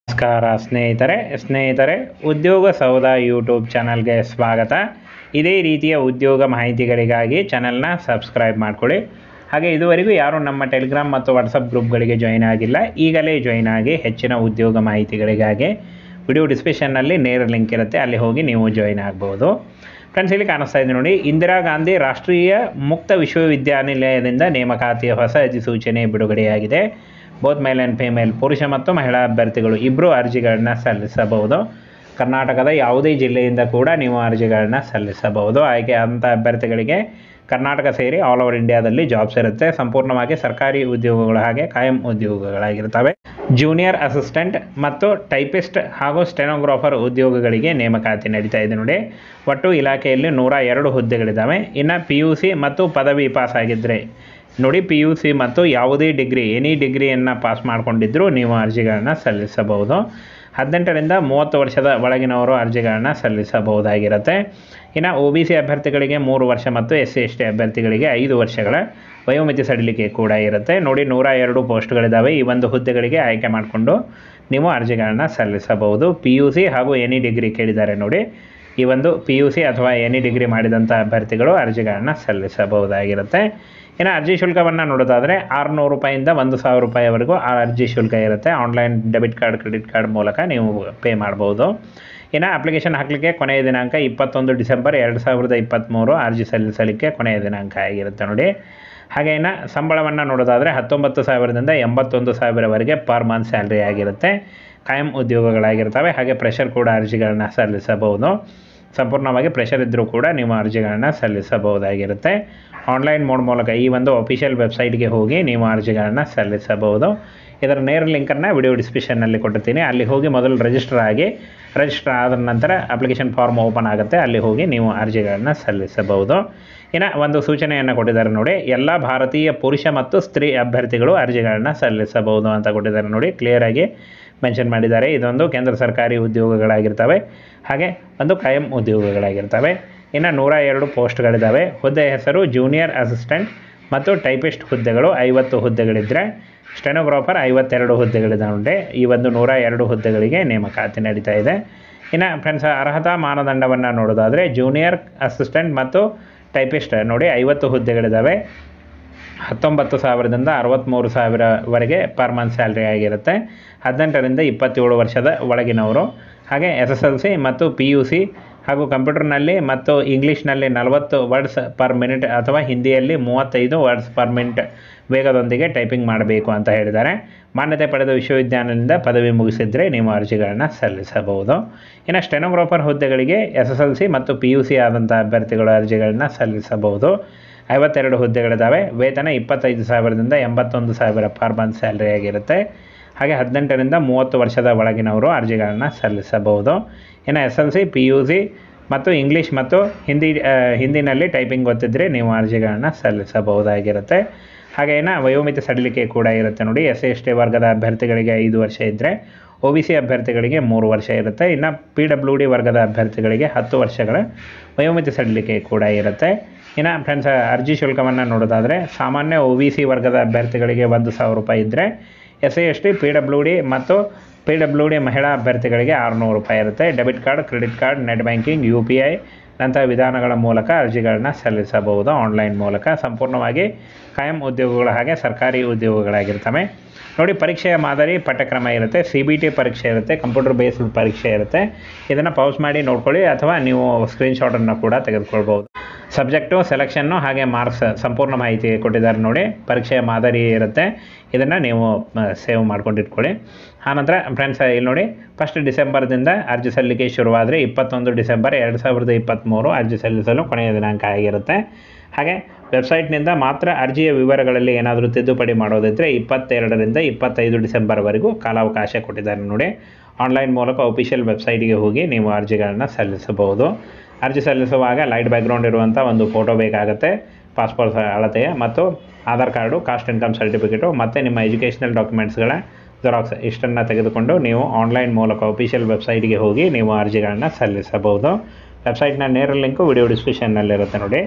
ನಮಸ್ಕಾರ ಸ್ನೇಹಿತರೆ ಉದ್ಯೋಗ ಸೌಧ ಯೂಟ್ಯೂಬ್ ಚಾನಲ್ಗೆ ಸ್ವಾಗತ. ಇದೇ ರೀತಿಯ ಉದ್ಯೋಗ ಮಾಹಿತಿಗಳಿಗಾಗಿ ಚಾನಲ್ನ ಸಬ್ಸ್ಕ್ರೈಬ್ ಮಾಡ್ಕೊಳ್ಳಿ. ಹಾಗೆ ಇದುವರೆಗೂ ಯಾರು ನಮ್ಮ ಟೆಲಿಗ್ರಾಮ್ ಮತ್ತು ವಾಟ್ಸಪ್ ಗ್ರೂಪ್ಗಳಿಗೆ ಜಾಯಿನ್ ಆಗಿಲ್ಲ, ಈಗಲೇ ಜಾಯಿನ್ ಆಗಿ. ಹೆಚ್ಚಿನ ಉದ್ಯೋಗ ಮಾಹಿತಿಗಳಿಗಾಗಿ ವಿಡಿಯೋ ಡಿಸ್ಕ್ರಿಪ್ಷನ್ನಲ್ಲಿ ನೇರ ಲಿಂಕ್ ಇರುತ್ತೆ, ಅಲ್ಲಿ ಹೋಗಿ ನೀವು ಜಾಯಿನ್ ಆಗ್ಬೋದು. ಫ್ರೆಂಡ್ಸ್, ಇಲ್ಲಿ ಕಾಣಿಸ್ತಾ ಇದೆ ನೋಡಿ, ಇಂದಿರಾ ಗಾಂಧಿ ರಾಷ್ಟ್ರೀಯ ಮುಕ್ತ ವಿಶ್ವವಿದ್ಯಾನಿಲಯದಿಂದ ನೇಮಕಾತಿಯ ಹೊಸ ಅಧಿಸೂಚನೆ ಬಿಡುಗಡೆಯಾಗಿದೆ. ಬೋತ್ ಮೇಲ್ ಆ್ಯಂಡ್ ಫಿಮೇಲ್, ಪುರುಷ ಮತ್ತು ಮಹಿಳಾ ಅಭ್ಯರ್ಥಿಗಳು ಇಬ್ಬರು ಅರ್ಜಿಗಳನ್ನ ಸಲ್ಲಿಸಬಹುದು. ಕರ್ನಾಟಕದ ಯಾವುದೇ ಜಿಲ್ಲೆಯಿಂದ ಕೂಡ ನೀವು ಅರ್ಜಿಗಳನ್ನ ಸಲ್ಲಿಸಬಹುದು. ಆಯ್ಕೆ ಅಂಥ ಅಭ್ಯರ್ಥಿಗಳಿಗೆ ಕರ್ನಾಟಕ ಸೇರಿ ಆಲ್ ಓವರ್ ಇಂಡಿಯಾದಲ್ಲಿ ಜಾಬ್ಸ್ ಇರುತ್ತೆ. ಸಂಪೂರ್ಣವಾಗಿ ಸರ್ಕಾರಿ ಉದ್ಯೋಗಗಳು ಹಾಗೆ ಕಾಯಂ ಉದ್ಯೋಗಗಳಾಗಿರ್ತವೆ. ಜೂನಿಯರ್ ಅಸಿಸ್ಟೆಂಟ್ ಮತ್ತು ಟೈಪಿಸ್ಟ್ ಹಾಗೂ ಸ್ಟೆನೋಗ್ರಾಫರ್ ಉದ್ಯೋಗಗಳಿಗೆ ನೇಮಕಾತಿ ನಡೀತಾ ಇದೆ ನೋಡಿ. ಒಟ್ಟು ಇಲಾಖೆಯಲ್ಲಿ 102 ಹುದ್ದೆಗಳಿದ್ದಾವೆ. ಇನ್ನು PUC ಮತ್ತು ಪದವಿ ಪಾಸ್ ಆಗಿದ್ದರೆ ನೋಡಿ, PUC ಮತ್ತು ಯಾವುದೇ ಡಿಗ್ರಿ, ಎನಿ ಡಿಗ್ರಿಯನ್ನು ಪಾಸ್ ಮಾಡಿಕೊಂಡಿದ್ದರೂ ನೀವು ಅರ್ಜಿಗಳನ್ನ ಸಲ್ಲಿಸಬಹುದು. 18ರಿಂದ 30 ವರ್ಷದ ಒಳಗಿನವರು ಅರ್ಜಿಗಳನ್ನ ಸಲ್ಲಿಸಬಹುದಾಗಿರುತ್ತೆ. ಇನ್ನು OBC ಅಭ್ಯರ್ಥಿಗಳಿಗೆ 3 ವರ್ಷ ಮತ್ತು SC/ST ಅಭ್ಯರ್ಥಿಗಳಿಗೆ 5 ವರ್ಷಗಳ ವಯೋಮಿತಿ ಸಡಿಲಿಕೆ ಕೂಡ ಇರುತ್ತೆ ನೋಡಿ. 102 ಪೋಸ್ಟ್ಗಳಿದ್ದಾವೆ. ಈ ಒಂದು ಹುದ್ದೆಗಳಿಗೆ ಆಯ್ಕೆ ಮಾಡಿಕೊಂಡು ನೀವು ಅರ್ಜಿಗಳನ್ನ ಸಲ್ಲಿಸಬಹುದು. PUC ಹಾಗೂ ಎನಿ ಡಿಗ್ರಿ ಕೇಳಿದ್ದಾರೆ ನೋಡಿ. ಈ ಒಂದು PUC ಅಥವಾ ಎನಿ ಡಿಗ್ರಿ ಮಾಡಿದಂಥ ಅಭ್ಯರ್ಥಿಗಳು ಅರ್ಜಿಗಳನ್ನ ಸಲ್ಲಿಸಬಹುದಾಗಿರುತ್ತೆ. ಇನ್ನು ಅರ್ಜಿ ಶುಲ್ಕವನ್ನು ನೋಡೋದಾದರೆ 600 ರೂಪಾಯಿಂದ 1000 ರೂಪಾಯಿವರೆಗೂ ಆ ಅರ್ಜಿ ಶುಲ್ಕ ಇರುತ್ತೆ. Online debit card, credit card ಮೂಲಕ ನೀವು ಪೇ ಮಾಡ್ಬೋದು. ಇನ್ನು ಅಪ್ಲಿಕೇಶನ್ ಹಾಕಲಿಕ್ಕೆ ಕೊನೆಯ ದಿನಾಂಕ 21 ಡಿಸೆಂಬರ್ 2023 ಅರ್ಜಿ ಸಲ್ಲಿಸಲಿಕ್ಕೆ ಕೊನೆಯ ದಿನಾಂಕ ಆಗಿರುತ್ತೆ ನೋಡಿ. ಹಾಗೆ ಇನ್ನು ಸಂಬಳವನ್ನು ನೋಡೋದಾದರೆ 19,000ದಿಂದ 81,000ವರೆಗೆ ಪರ್ ಮಂತ್ ಸ್ಯಾಲ್ರಿ ಆಗಿರುತ್ತೆ. ಕಾಯಂ ಉದ್ಯೋಗಗಳಾಗಿರ್ತವೆ. ಹಾಗೆ ಪ್ರೆಷರ್ ಕೂಡ ಅರ್ಜಿಗಳನ್ನ ಸಲ್ಲಿಸಬಹುದು. ಸಂಪೂರ್ಣವಾಗಿ ಪ್ರೆಷರ್ ಇದ್ದರೂ ಕೂಡ ನೀವು ಅರ್ಜಿಗಳನ್ನ ಸಲ್ಲಿಸಬಹುದಾಗಿರುತ್ತೆ. ಆನ್ಲೈನ್ ಮೋಡ್ ಮೂಲಕ ಈ ಒಂದು ಅಫಿಷಿಯಲ್ ವೆಬ್ಸೈಟ್ಗೆ ಹೋಗಿ ನೀವು ಅರ್ಜಿಗಳನ್ನ ಸಲ್ಲಿಸಬಹುದು. ಇದರ ನೇರ ಲಿಂಕನ್ನು ವಿಡಿಯೋ ಡಿಸ್ಕ್ರಿಪ್ಷನ್ನಲ್ಲಿ ಕೊಟ್ಟಿರ್ತೀನಿ, ಅಲ್ಲಿ ಹೋಗಿ ಮೊದಲು ರಿಜಿಸ್ಟರ್ ಆದ ನಂತರ ಅಪ್ಲಿಕೇಶನ್ ಫಾರ್ಮ್ ಓಪನ್ ಆಗುತ್ತೆ, ಅಲ್ಲಿ ಹೋಗಿ ನೀವು ಅರ್ಜಿಗಳನ್ನ ಸಲ್ಲಿಸಬಹುದು. ಇನ್ನು ಒಂದು ಸೂಚನೆಯನ್ನು ಕೊಟ್ಟಿದ್ದಾರೆ ನೋಡಿ, ಎಲ್ಲ ಭಾರತೀಯ ಪುರುಷ ಮತ್ತು ಸ್ತ್ರೀ ಅಭ್ಯರ್ಥಿಗಳು ಅರ್ಜಿಗಳನ್ನ ಸಲ್ಲಿಸಬಹುದು ಅಂತ ಕೊಟ್ಟಿದ್ದಾರೆ ನೋಡಿ. ಕ್ಲಿಯರಾಗಿ ಮೆನ್ಷನ್ ಮಾಡಿದ್ದಾರೆ. ಇದೊಂದು ಕೇಂದ್ರ ಸರ್ಕಾರಿ ಉದ್ಯೋಗಗಳಾಗಿರ್ತವೆ, ಹಾಗೆ ಒಂದು ಕಾಯಂ ಉದ್ಯೋಗಗಳಾಗಿರ್ತವೆ. ಇನ್ನು 102 ಪೋಸ್ಟ್ಗಳಿದ್ದಾವೆ. ಹುದ್ದೆ ಹೆಸರು ಜೂನಿಯರ್ ಅಸಿಸ್ಟೆಂಟ್ ಮತ್ತು ಟೈಪಿಸ್ಟ್ ಹುದ್ದೆಗಳು 50 ಹುದ್ದೆಗಳಿದ್ದರೆ, ಸ್ಟೆನೋಗ್ರಾಫರ್ 52 ಹುದ್ದೆಗಳಿದ್ದಾವೆ. ಈ ಒಂದು 102 ಹುದ್ದೆಗಳಿಗೆ ನೇಮಕಾತಿ ನಡೀತಾ ಇದೆ. ಇನ್ನು ಫ್ರೆಂಡ್ಸ್, ಅರ್ಹತಾ ಮಾನದಂಡವನ್ನು ನೋಡೋದಾದರೆ ಜೂನಿಯರ್ ಅಸಿಸ್ಟೆಂಟ್ ಮತ್ತು ಟೈಪಿಸ್ಟ್ ನೋಡಿ 50 ಹುದ್ದೆಗಳಿದ್ದಾವೆ. 19,000ದಿಂದ 63,000ವರೆಗೆ ಪರ್ ಮಂತ್ ಸ್ಯಾಲ್ರಿ ಆಗಿರುತ್ತೆ. 18ರಿಂದ 27 ವರ್ಷದ ಒಳಗಿನವರು, ಹಾಗೆ SSLC ಮತ್ತು PUC ಹಾಗೂ ಕಂಪ್ಯೂಟರ್ನಲ್ಲಿ ಮತ್ತು ಇಂಗ್ಲೀಷ್ನಲ್ಲಿ 40 ವರ್ಡ್ಸ್ ಪರ್ ಮಿನಿಟ್ ಅಥವಾ ಹಿಂದಿಯಲ್ಲಿ 35 ವರ್ಡ್ಸ್ ಪರ್ ಮಿನಿಟ್ ವೇಗದೊಂದಿಗೆ ಟೈಪಿಂಗ್ ಮಾಡಬೇಕು ಅಂತ ಹೇಳಿದ್ದಾರೆ. ಮಾನ್ಯತೆ ಪಡೆದ ವಿಶ್ವವಿದ್ಯಾನಿಲಯದಿಂದ ಪದವಿ ಮುಗಿಸಿದರೆ ನೀವು ಅರ್ಜಿಗಳನ್ನ ಸಲ್ಲಿಸಬಹುದು. ಇನ್ನು ಸ್ಟೆನೋಗ್ರಾಫರ್ ಹುದ್ದೆಗಳಿಗೆ SSLC ಮತ್ತು PUC ಆದಂಥ ಅಭ್ಯರ್ಥಿಗಳು ಅರ್ಜಿಗಳನ್ನ ಸಲ್ಲಿಸಬಹುದು. 52 ಹುದ್ದೆಗಳಿದ್ದಾವೆ. ವೇತನ 25,000ದಿಂದ 81,000 ಪರ್ ಮಂತ್ ಸ್ಯಾಲ್ರಿ ಆಗಿರುತ್ತೆ. ಹಾಗೆ 18ರಿಂದ 30 ವರ್ಷದ ಒಳಗಿನವರು ಅರ್ಜಿಗಳನ್ನ ಸಲ್ಲಿಸಬಹುದು. ಇನ್ನು SLC, PUC ಮತ್ತು ಇಂಗ್ಲೀಷ್ ಮತ್ತು ಹಿಂದಿನಲ್ಲಿ ಟೈಪಿಂಗ್ ಗೊತ್ತಿದ್ದರೆ ನೀವು ಅರ್ಜಿಗಳನ್ನ ಸಲ್ಲಿಸಬಹುದಾಗಿರುತ್ತೆ. ಹಾಗೆ ಇನ್ನು ವಯೋಮಿತಿ ಸಡಿಲಿಕೆ ಕೂಡ ಇರುತ್ತೆ ನೋಡಿ. SC/ST ವರ್ಗದ ಅಭ್ಯರ್ಥಿಗಳಿಗೆ 5 ವರ್ಷ ಇದ್ದರೆ, OBC ಅಭ್ಯರ್ಥಿಗಳಿಗೆ 3 ವರ್ಷ ಇರುತ್ತೆ. ಇನ್ನು PWD ವರ್ಗದ ಅಭ್ಯರ್ಥಿಗಳಿಗೆ 10 ವರ್ಷಗಳ ವಯೋಮಿತಿ ಸಡಿಲಿಕೆ ಕೂಡ ಇರುತ್ತೆ. ಇನ್ನು ಫ್ರೆಂಡ್ಸ್, ಅರ್ಜಿ ಶುಲ್ಕವನ್ನು ನೋಡೋದಾದರೆ ಸಾಮಾನ್ಯ OBC ವರ್ಗದ ಅಭ್ಯರ್ಥಿಗಳಿಗೆ 1,000 ರೂಪಾಯಿ ಇದ್ದರೆ, SC/ST, PWD ಮತ್ತು PWD ಮಹಿಳಾ ಅಭ್ಯರ್ಥಿಗಳಿಗೆ 600 ರೂಪಾಯಿ ಇರುತ್ತೆ. Debit card, credit card, net banking, UPI ನಂತಹ ವಿಧಾನಗಳ ಮೂಲಕ ಅರ್ಜಿಗಳನ್ನ ಸಲ್ಲಿಸಬಹುದು ಆನ್ಲೈನ್ ಮೂಲಕ. ಸಂಪೂರ್ಣವಾಗಿ ಕಾಯಂ ಉದ್ಯೋಗಗಳು ಹಾಗೆ ಸರ್ಕಾರಿ ಉದ್ಯೋಗಗಳಾಗಿರ್ತವೆ ನೋಡಿ. ಪರೀಕ್ಷೆಯ ಮಾದರಿ ಪಠ್ಯಕ್ರಮ ಇರುತ್ತೆ. CBT ಪರೀಕ್ಷೆ ಇರುತ್ತೆ, ಕಂಪ್ಯೂಟರ್ ಬೇಸ್ಡ್ ಪರೀಕ್ಷೆ ಇರುತ್ತೆ. ಇದನ್ನು ಪೌಸ್ ಮಾಡಿ ನೋಡ್ಕೊಳ್ಳಿ ಅಥವಾ ನೀವು ಸ್ಕ್ರೀನ್ಶಾಟನ್ನು ಕೂಡ ತೆಗೆದುಕೊಳ್ಬೋದು. ಸಬ್ಜೆಕ್ಟು, ಸೆಲೆಕ್ಷನ್ನು ಹಾಗೆ ಮಾರ್ಕ್ಸ್ ಸಂಪೂರ್ಣ ಮಾಹಿತಿ ಕೊಟ್ಟಿದ್ದಾರೆ ನೋಡಿ. ಪರೀಕ್ಷೆಯ ಮಾದರಿ ಇರುತ್ತೆ, ಇದನ್ನು ನೀವು ಸೇವ್ ಮಾಡ್ಕೊಂಡಿಟ್ಕೊಳ್ಳಿ. ಆನಂತರ ಫ್ರೆಂಡ್ಸ್, ಇಲ್ಲಿ ನೋಡಿ, 1 ಡಿಸೆಂಬರ್ದಿಂದ ಅರ್ಜಿ ಸಲ್ಲಿಕೆ ಶುರುವಾದರೆ 21 ಡಿಸೆಂಬರ್ 2023 ಅರ್ಜಿ ಸಲ್ಲಿಸಲು ಕೊನೆಯ ದಿನಾಂಕ ಆಗಿರುತ್ತೆ. ಹಾಗೆ ವೆಬ್ಸೈಟ್ನಿಂದ ಮಾತ್ರ ಅರ್ಜಿಯ ವಿವರಗಳಲ್ಲಿ ಏನಾದರೂ ತಿದ್ದುಪಡಿ ಮಾಡೋದಿದ್ದರೆ 22ರಿಂದ 25 ಡಿಸೆಂಬರ್ವರೆಗೂ ಕಾಲಾವಕಾಶ ಕೊಟ್ಟಿದ್ದಾರೆ ನೋಡಿ. ಆನ್ಲೈನ್ ಮೂಲಕ ಅಫಿಷಿಯಲ್ ವೆಬ್ಸೈಟ್ಗೆ ಹೋಗಿ ನೀವು ಅರ್ಜಿಗಳನ್ನ ಸಲ್ಲಿಸಬಹುದು. ಅರ್ಜಿ ಸಲ್ಲಿಸುವಾಗ ಲೈಟ್ ಬ್ಯಾಕ್ಗ್ರೌಂಡ್ ಇರುವಂಥ ಒಂದು ಫೋಟೋ ಬೇಕಾಗುತ್ತೆ, ಪಾಸ್ಪೋರ್ಟ್ ಅಳತೆಯ ಮತ್ತು Aadhaar card, caste income certificate ಮತ್ತು ನಿಮ್ಮ ಎಜುಕೇಷನಲ್ ಡಾಕ್ಯುಮೆಂಟ್ಸ್ಗಳ ಜೆರಾಕ್ಸ್ ಇಷ್ಟನ್ನು ತೆಗೆದುಕೊಂಡು ನೀವು ಆನ್ಲೈನ್ ಮೂಲಕ ಅಫಿಷಿಯಲ್ ವೆಬ್ಸೈಟ್ಗೆ ಹೋಗಿ ನೀವು ಅರ್ಜಿಗಳನ್ನ ಸಲ್ಲಿಸಬಹುದು. ವೆಬ್ಸೈಟ್ನ ನೇರ ಲಿಂಕು ವಿಡಿಯೋ ಡಿಸ್ಕ್ರಿಪ್ಷನ್ನಲ್ಲಿರುತ್ತೆ ನೋಡಿ.